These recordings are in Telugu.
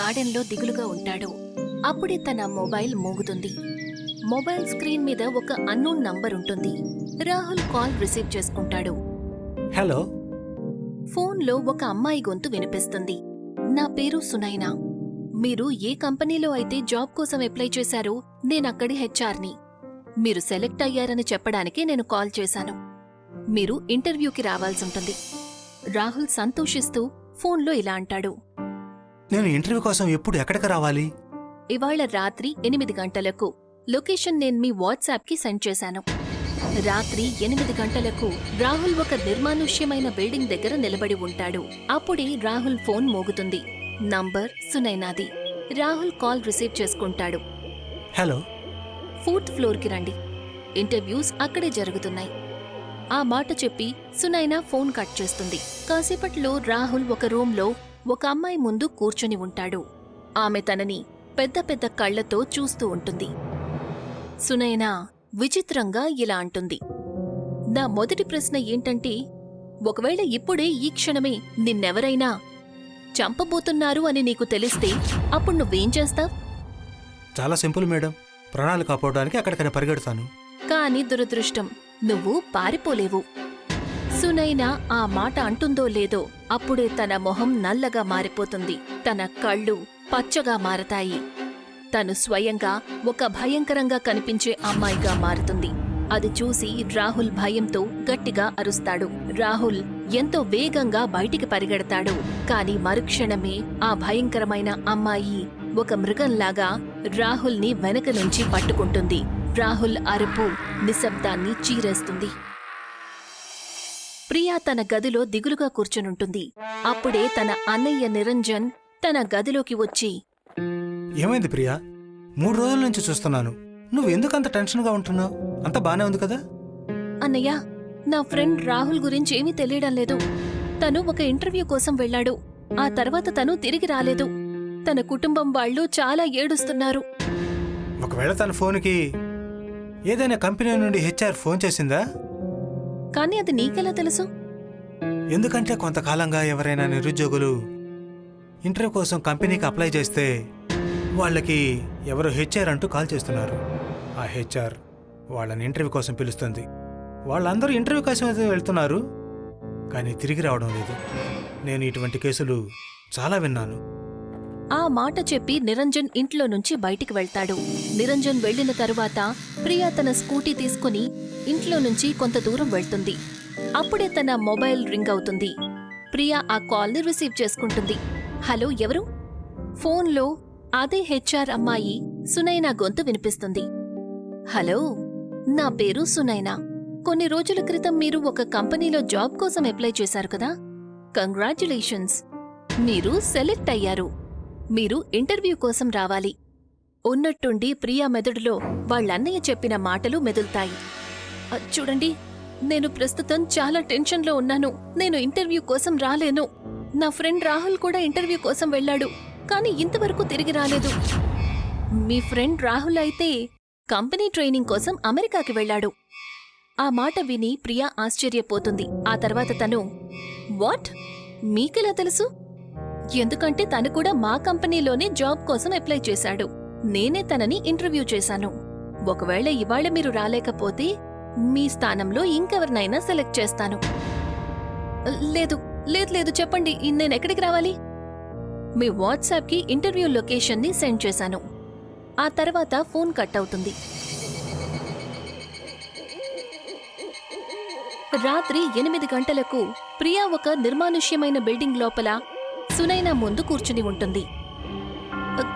గార్డెన్లో దిగులుగా ఉంటాడు. అప్పుడే తన మొబైల్ మోగుతుంది. మొబైల్ స్క్రీన్ మీద ఒక అన్నోన్ నంబర్ ఉంటుంది. రాహుల్ కాల్ రిసీవ్ చేసుకుంటాడు. హలో. ఫోన్లో ఒక అమ్మాయి గొంతు వినిపిస్తుంది. నా పేరు సునైనా. మీరు ఏ కంపెనీలో అయితే జాబ్ కోసం అప్లై చేశారో నేనక్కడి హెచ్ఆర్ని. మీరు సెలెక్ట్ అయ్యారని చెప్పడానికే నేను కాల్ చేశాను. మీరు ఇంటర్వ్యూకి రావాల్సుంటుంది. రాహుల్ సంతోషిస్తూ ఫోన్లో ఇలా అంటాడు. నేను ఇంటర్వ్యూ కోసం ఎప్పుడు ఎక్కడికి రావాలి? ఇవాళ రాత్రి 8 గంటలకు. లొకేషన్ నేను మీ వాట్సాప్కి సెండ్ చేశాను. రాత్రి 8 గంటలకు రాహుల్ ఒక నిర్మానుష్యమైన బిల్డింగ్ దగ్గర నిలబడి ఉంటాడు. అప్పుడే రాహుల్ ఫోన్ మోగుతుంది. నంబర్ సునైనాది. రాహుల్ కాల్ రిసీవ్ చేసుకుంటాడు. హలో. 4th ఫ్లోర్కి రండి. ఇంటర్వ్యూస్ అక్కడే జరుగుతున్నాయి. ఆ మాట చెప్పి సునైనా ఫోన్ కట్ చేస్తుంది. కాసేపట్లో రాహుల్ ఒక రూంలో ఒక అమ్మాయి ముందు కూర్చొని ఉంటాడు. ఆమె తనని పెద్ద పెద్ద కళ్లతో చూస్తూ ఉంటుంది. సునైనా విచిత్రంగా ఇలా అంటుంది. నా మొదటి ప్రశ్న ఏంటంటే, ఒకవేళ ఇప్పుడే ఈ క్షణమే నిన్నెవరైనా చంపబోతున్నారు అని నీకు తెలిస్తే అప్పుడు నువ్వేం చేస్తావ్? చాలా సింపుల్ మేడం. ప్రాణాలు కాపాడడానికి అక్కడికైనా పరిగెడతాను. కాని దురదృష్టం, నువ్వు పారిపోలేవు. సునైనా ఆ మాట అంటుందో లేదో అప్పుడే తన మొహం నల్లగా మారిపోతుంది. తన కళ్ళు పచ్చగా మారతాయి. తను స్వయంగా ఒక భయంకరంగా కనిపించే అమ్మాయిగా మారుతుంది. అది చూసి రాహుల్ భయంతో గట్టిగా అరుస్తాడు. రాహుల్ ఎంతో వేగంగా బయటికి పరిగెడతాడు. కాని మరుక్షణమే ఆ భయంకరమైన అమ్మాయి ఒక మృగంలాగా రాహుల్ని వెనక నుంచి పట్టుకుంటుంది. రాహుల్ అరుపు నిశ్శబ్దాన్ని చీరేస్తుంది. ప్రియా తన గదిలో దిగులుగా కూర్చునుంటుంది. అప్పుడే తన అన్నయ్య నిరంజన్ తన గదిలోకి వచ్చి, ఏమైంది ప్రియా? 3 రోజుల నుంచి చూస్తున్నాను. నువ్వెందుకంత టెన్షన్గా ఉంటున్నావు? అంతా బానే ఉంది కదా? అన్నయ్య, నా ఫ్రెండ్ రాహుల్ గురించి ఏమీ తెలియడం లేదు. తను ఒక ఇంటర్వ్యూ కోసం వెళ్ళాడు. ఆ తర్వాత తను తిరిగి రాలేదు. తన కుటుంబం వాళ్ళు చాలా ఏడుస్తున్నారు. ఒకవేళ తన ఫోన్కి ఏదైనా కంపెనీ నుండి హెచ్ఆర్ ఫోన్ చేసిందా? కానీ అది నీకెలా తెలుసు? ఎందుకంటే కొంతకాలంగా ఎవరైనా నిరుద్యోగులు ఇంటర్వ్యూ కోసం కంపెనీకి అప్లై చేస్తే వాళ్ళకి ఎవరో హెచ్ఆర్ అంటూ కాల్ చేస్తున్నారు. ఆ హెచ్ఆర్ వాళ్ళని ఇంటర్వ్యూ కోసం పిలుస్తుంది. వాళ్ళందరూ ఇంటర్వ్యూ కోసం అయితే వెళ్తున్నారు, కానీ తిరిగి రావడం లేదు. నేను ఇటువంటి కేసులు చాలా విన్నాను. ఆ మాట చెప్పి నిరంజన్ ఇంట్లో నుంచి బయటికి వెళ్తాడు. నిరంజన్ వెళ్లిన తరువాత ప్రియా తన స్కూటీ తీసుకుని ఇంట్లో నుంచి కొంత దూరం వెళ్తుంది. అప్పుడే తన మొబైల్ రింగ్ అవుతుంది. ప్రియా ఆ కాల్ని రిసీవ్ చేసుకుంటుంది. హలో, ఎవరు? ఫోన్లో అదే హెచ్ఆర్ అమ్మాయి సునైనా గొంతు వినిపిస్తుంది. హలో, నా పేరు సునైనా. కొన్ని రోజుల క్రితం మీరు ఒక కంపెనీలో జాబ్ కోసం అప్లై చేశారు కదా? కంగ్రాచ్యులేషన్స్, మీరు సెలెక్ట్ అయ్యారు. మీరు ఇంటర్వ్యూ కోసం రావాలి. ఉన్నట్టుండి ప్రియా మెదడులో వాళ్ళన్నయ్య చెప్పిన మాటలు మెదులుతాయి. చూడండి, నేను ప్రస్తుతం చాలా టెన్షన్లో ఉన్నాను. నేను ఇంటర్వ్యూ కోసం రాలేను. నా ఫ్రెండ్ రాహుల్ కూడా ఇంటర్వ్యూ కోసం వెళ్ళాడు, కానీ ఇంతవరకు తిరిగి రాలేదు. మీ ఫ్రెండ్ రాహుల్ అయితే కంపెనీ ట్రైనింగ్ కోసం అమెరికాకి వెళ్ళాడు. ఆ మాట విని ప్రియా ఆశ్చర్యపోతుంది. ఆ తర్వాత తను, వాట్? మీకెలా తెలుసు? ఎందుకంటే తను కూడా మా కంపెనీలోనే జాబ్ కోసం అప్లై చేశాడు. నేనే తనని ఇంటర్వ్యూ చేశాను. ఒకవేళ ఇవాళ మీరు రాలేకపోతే మీ స్థానంలో ఇంకెవరినైనా సెలెక్ట్ చేస్తాను. లేదు లేదు లేదు, చెప్పండి, నేనెక్కడికి రావాలి? మీ వాట్సాప్కి ఇంటర్వ్యూ లొకేషన్ని సెండ్ చేశాను. ఆ తర్వాత ఫోన్ కట్ అవుతుంది. రాత్రి 8 గంటలకు ప్రియా ఒక నిర్మానుష్యమైన బిల్డింగ్ లోపల సునైనా ముందు కూర్చుని ఉంటుంది.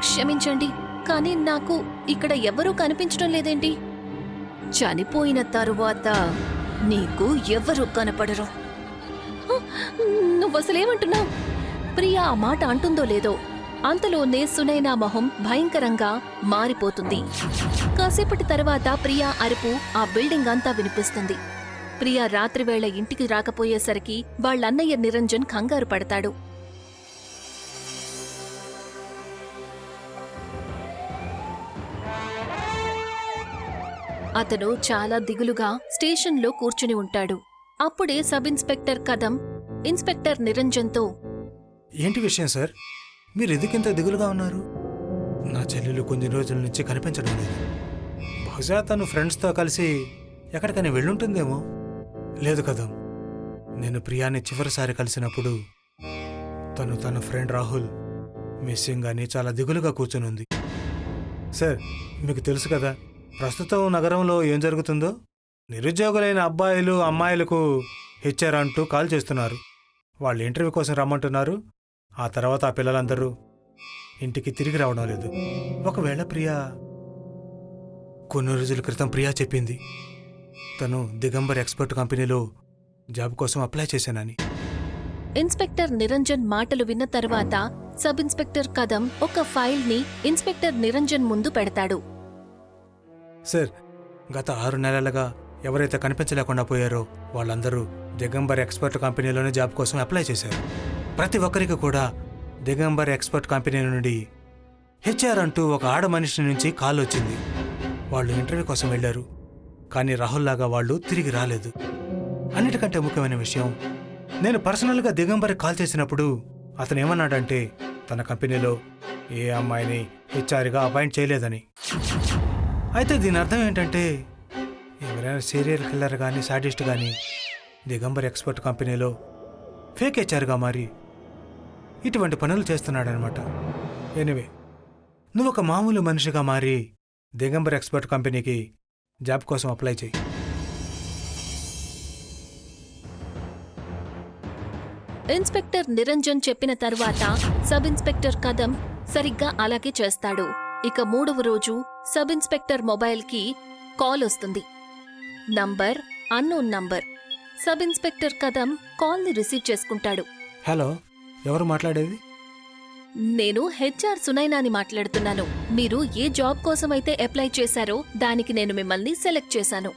క్షమించండి, కానీ నాకు ఇక్కడ ఎవ్వరూ కనిపించడం లేదేంటి? చనిపోయిన తరువాత నీకు ఎవరూ కనపడరు. నువ్వసలేమంటున్నావు? ప్రియా ఆ మాట అంటుందో లేదో అంతలోనే సునైనా మొహం భయంకరంగా మారిపోతుంది. కాసేపటి తర్వాత ప్రియా అరుపు ఆ బిల్డింగ్ అంతా వినిపిస్తుంది. ప్రియా రాత్రివేళ ఇంటికి రాకపోయేసరికి వాళ్ళన్నయ్య నిరంజన్ కంగారు పడతాడు. అతను చాలా దిగులుగా స్టేషన్లో కూర్చుని ఉంటాడు. అప్పుడే సబ్ ఇన్స్పెక్టర్ కదం ఇన్స్పెక్టర్ నిరంజన్తో, ఏంటి విషయం సార్? మీరు ఎందుకింత దిగులుగా ఉన్నారు? నా చెల్లెలు కొన్ని రోజుల నుంచి కనిపించడం లేదు. బహుశా తను ఫ్రెండ్స్తో కలిసి ఎక్కడికైనా వెళ్ళుంటుందేమో. లేదు కదా, నేను ప్రియాని చివరిసారి కలిసినప్పుడు తను తన ఫ్రెండ్ రాహుల్ మిస్సింగ్ అని చాలా దిగులుగా కూర్చునుంది. సార్, మీకు తెలుసు కదా ప్రస్తుతం నగరంలో ఏం జరుగుతుందో. నిరుద్యోగులైన అబ్బాయిలు అమ్మాయిలకు హెచ్ఆర్ అంటూ కాల్ చేస్తున్నారు. వాళ్ళు ఇంటర్వ్యూ కోసం రమ్మంటున్నారు. ఆ తర్వాత ఆ పిల్లలందరూ ఇంటికి తిరిగి రావడం లేదు. ఒకవేళ ప్రియా, కొన్ని రోజుల క్రితం ప్రియా చెప్పింది తను దిగంబర్ ఎక్స్పర్ట్ కంపెనీలో జాబ్ కోసం అప్లై చేశానని. ఇన్స్పెక్టర్ నిరంజన్ మాటలు విన్న తర్వాత సబ్ ఇన్స్పెక్టర్ కదం ఒక ఫైల్ని ఇన్స్పెక్టర్ నిరంజన్ ముందు పెడతాడు. సార్, గత 6 నెలలుగా ఎవరైతే కనిపించలేకుండా పోయారో వాళ్ళందరూ దిగంబర్ ఎక్స్పర్ట్ కంపెనీలోనే జాబ్ కోసం అప్లై చేశారు. ప్రతి ఒక్కరికి కూడా దిగంబర్ ఎక్స్పర్ట్ కంపెనీ నుండి హెచ్ఆర్ అంటూ ఒక ఆడ మనిషి నుంచి కాల్ వచ్చింది. వాళ్ళు ఇంటర్వ్యూ కోసం వెళ్ళారు, కానీ రాహుల్ లాగా వాళ్ళు తిరిగి రాలేదు. అన్నిటికంటే ముఖ్యమైన విషయం, నేను పర్సనల్గా దిగంబర్ కాల్ చేసినప్పుడు అతను ఏమన్నాడంటే తన కంపెనీలో ఏ అమ్మాయిని హెచ్ఆర్గా అపాయింట్ చేయలేదని. అయితే దీని అర్థం ఏంటంటే ఎవరైనా సీరియల్ కిల్లర్ కానీ సాడిస్ట్ కానీ దిగంబర్ ఎక్స్పర్ట్ కంపెనీలో ఫేక్ హెచ్ఆర్గా మారి ఇటువంటి పనులు చేస్తున్నాడనమాట. ఎనివే, నువ్వు ఒక మామూలు మనిషిగా మారి దిగంబర్ ఎక్స్పర్ట్ కంపెనీకి జాబ్ కోసం అప్లై చేయి. ఇన్స్పెక్టర్ నిరంజన్ చెప్పిన తర్వాత సబ్ ఇన్స్పెక్టర్ కదం సరిగ్గా అలాగే చేస్తాడు. ఇక 3వ రోజు సబ్ ఇన్స్పెక్టర్ మొబైల్కి కాల్ వస్తుంది. Number unknown number. Sub inspector కదం కాల్ని రిసీవ్ చేసుకుంటాడు. హలో, ఎవరు మాట్లాడేది? నేను హెచ్ఆర్ సునైనాని మాట్లాడుతున్నాను. మీరు ఏ జాబ్ కోసమైతే అప్లై చేశారో దానికి నేను మిమ్మల్ని సెలెక్ట్ చేశాను.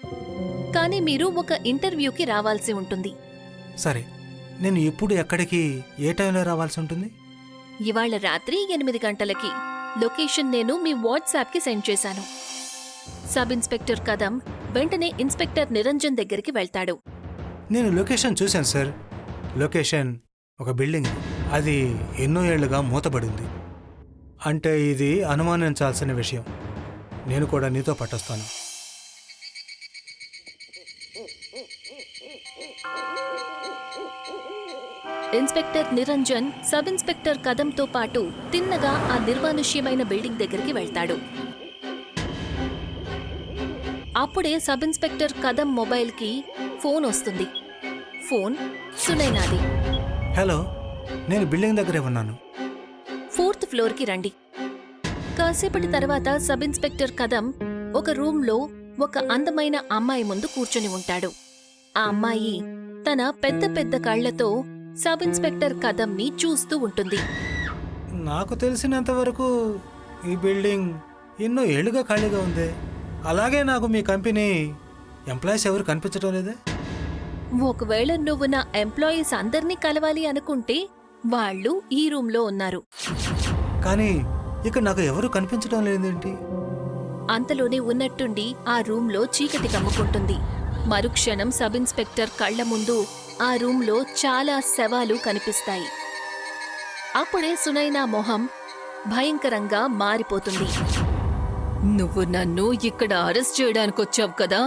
కానీ మీరు ఒక ఇంటర్వ్యూకి రావాల్సి ఉంటుంది. సరే, నేను ఇప్పుడు ఎక్కడికి ఏ టైంలో రావాల్సి ఉంటుంది? ఇవాళ రాత్రి 8 గంటలకి. లొకేషన్ నేను మీ వాట్సాప్కి సెండ్ చేశాను. సబ్ ఇన్స్పెక్టర్ కదం వెంటనే ఇన్స్పెక్టర్ నిరంజన్ దగ్గరికి వెళ్తాడు. నేను లొకేషన్ చూశాను సార్. లొకేషన్ ఒక బిల్డింగ్. అది ఎన్నో ఏళ్లుగా మూతబడింది. అంటే ఇది అనుమానించాల్సిన విషయం. నేను కూడా నీతో పట్టొస్తాను. ఇన్స్పెక్టర్ నిరంజన్ సబ్ ఇన్స్పెక్టర్ కదంతో పాటు తిన్నగా ఆ నిర్మానుష్యమైన బిల్డింగ్ దగ్గరికి వెళ్తాడు. అప్పుడే సబ్ ఇన్స్పెక్టర్ కదం మొబైల్కి ఫోన్ వస్తుంది. ఫోన్ సునైనాది. హలో, నేను బిల్డింగ్ దగ్గరే ఉన్నాను. 4th ఫ్లోర్కి రండి. కాసేపటి తర్వాత సబ్ ఇన్స్పెక్టర్ కదం ఒక రూమ్లో ఒక అందమైన అమ్మాయి ముందు కూర్చొని ఉంటాడు. ఆ అమ్మాయి తన పెద్ద పెద్ద కళ్లతో సబ్ ఇన్స్పెక్టర్ కదంని చూస్తూ ఉంటుంది. నాకు తెలిసినంతవరకు ఈ బిల్డింగ్ ఎన్నో ఏళ్లుగా ఖాళీగా ఉంది. అలాగే నాకు మీ కంపెనీ ఎంప్లాయీస్ ఎవరు కనిపించడం లేదే. ఒకవేళ నువ్వు నా ఎంప్లాయీస్ అందర్నీ కలవాలి అనుకుంటే వాళ్ళు ఈ రూమ్లో ఉన్నారు. కానీ ఇక్కడ నాకు ఎవరు కనిపించడం లేదేంటి? అంతలోనే ఉన్నట్టుండి ఆ రూమ్లో చీకటి కమ్ముకుంటుంది. మరుక్షణం సబ్ ఇన్స్పెక్టర్ కళ్ల ముందు ఆ రూమ్లో చాలా శవాలు కనిపిస్తాయి. అప్పుడే సునైనా మొహం భయంకరంగా మారిపోతుంది. నువ్వు నన్ను ఇక్కడ అరెస్ట్ చేయడానికొచ్చావు కదా,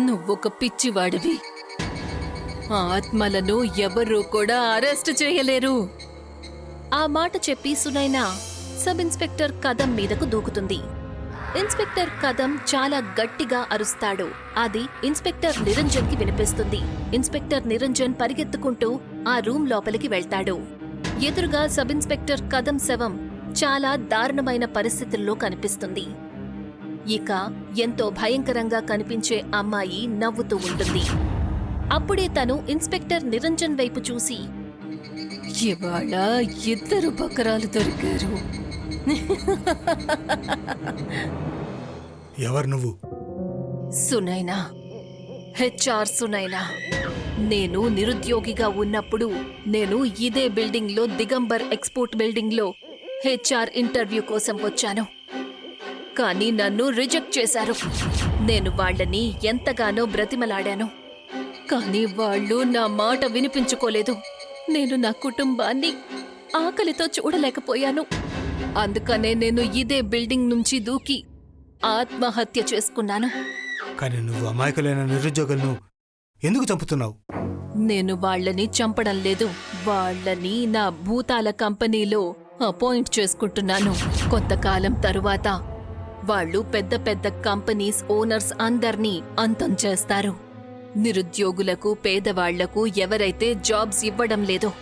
నువ్వొక పిచ్చివాడివి. ఆత్మలను ఎవరూ కూడా అరెస్ట్ చేయలేరు. ఆ మాట చెప్పి సునైనా సబ్ ఇన్స్పెక్టర్ కదం మీదకు దూకుతుంది. ఇన్స్పెక్టర్ కదం చాలా గట్టిగా అరుస్తాడు. అది ఇన్స్పెక్టర్ నిరంజన్ కి వినిపిస్తుంది. ఇన్స్పెక్టర్ నిరంజన్ పరిగెత్తుకుంటూ ఆ రూమ్ లోపలికి వెళ్తాడు. ఎదురుగా సబ్ ఇన్స్పెక్టర్ కదం శవం చాలా దారుణమైన పరిస్థితుల్లో కనిపిస్తుంది. ఇక ఎంతో భయంకరంగా కనిపించే అమ్మాయి నవ్వుతూ ఉంటుంది. అప్పుడే తను ఇన్స్పెక్టర్ నిరంజన్ వైపు చూసి, ఇవాళ 2 బకరాలు దొరికారు. ఎవరు నువ్వు? సునైనా, హెచ్ఆర్ సునైనా. నేను నిరుద్యోగిగా ఉన్నప్పుడు నేను ఇదే బిల్డింగ్లో దిగంబర్ ఎక్స్పోర్ట్ బిల్డింగ్లో హెచ్ఆర్ ఇంటర్వ్యూ కోసం వచ్చాను. కానీ నన్ను రిజెక్ట్ చేశారు. నేను వాళ్ళని ఎంతగానో బ్రతిమలాడాను, కానీ వాళ్ళు నా మాట వినిపించుకోలేదు. నేను నా కుటుంబాన్ని ఆకలితో చూడలేకపోయాను. అందుకనే నేను ఇదే బిల్డింగ్ నుంచి దూకి ఆత్మహత్య చేసుకున్నాను. కానీ నువ్వు అమాయకులైన నిరుద్యోగులను ఎందుకు చంపుతున్నావు? నేను వాళ్ళని చంపడం లేదు, వాళ్ళని నా భూతాల కంపెనీలో అపాయింట్ చేసుకుంటున్నాను. కొంతకాలం తరువాత వాళ్ళు పెద్ద పెద్ద కంపెనీస్ ఓనర్స్ అందర్నీ అంతం చేస్తారు. నిరుద్యోగులకు, పేదవాళ్లకు ఎవరైతే జాబ్స్ ఇవ్వడం లేదో.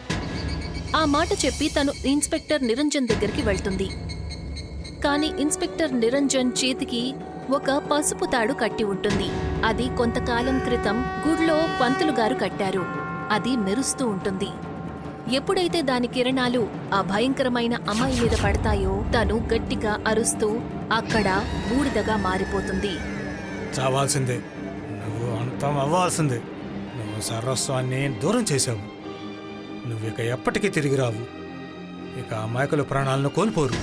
ఆ మాట చెప్పి తను ఇన్స్పెక్టర్ నిరంజన్ దగ్గరికి వెళ్తుంది. కాని ఇన్స్పెక్టర్ నిరంజన్ చేతికి ఒక పసుపు తాడు కట్టి ఉంటుంది. అది కొంతకాలం క్రితం గుడ్లో పంతులుగారు కట్టారు. అది మెరుస్తూ ఉంటుంది. ఎప్పుడైతే దాని కిరణాలు ఆ భయంకరమైన అమ్మాయి మీద పడతాయో తను గట్టిగా అరుస్తూ అక్కడ బూడిదగా మారిపోతుంది. చావాల్సిందే, నువ్వు అంతం అవ్వాల్సిందే. నువ్వు సర్వస్వాన్ని దూరం చేశావు. నువ్విక ఎప్పటికీ తిరిగి రావు. ఇక అమాయకుల ప్రాణాలను కోల్పోరు.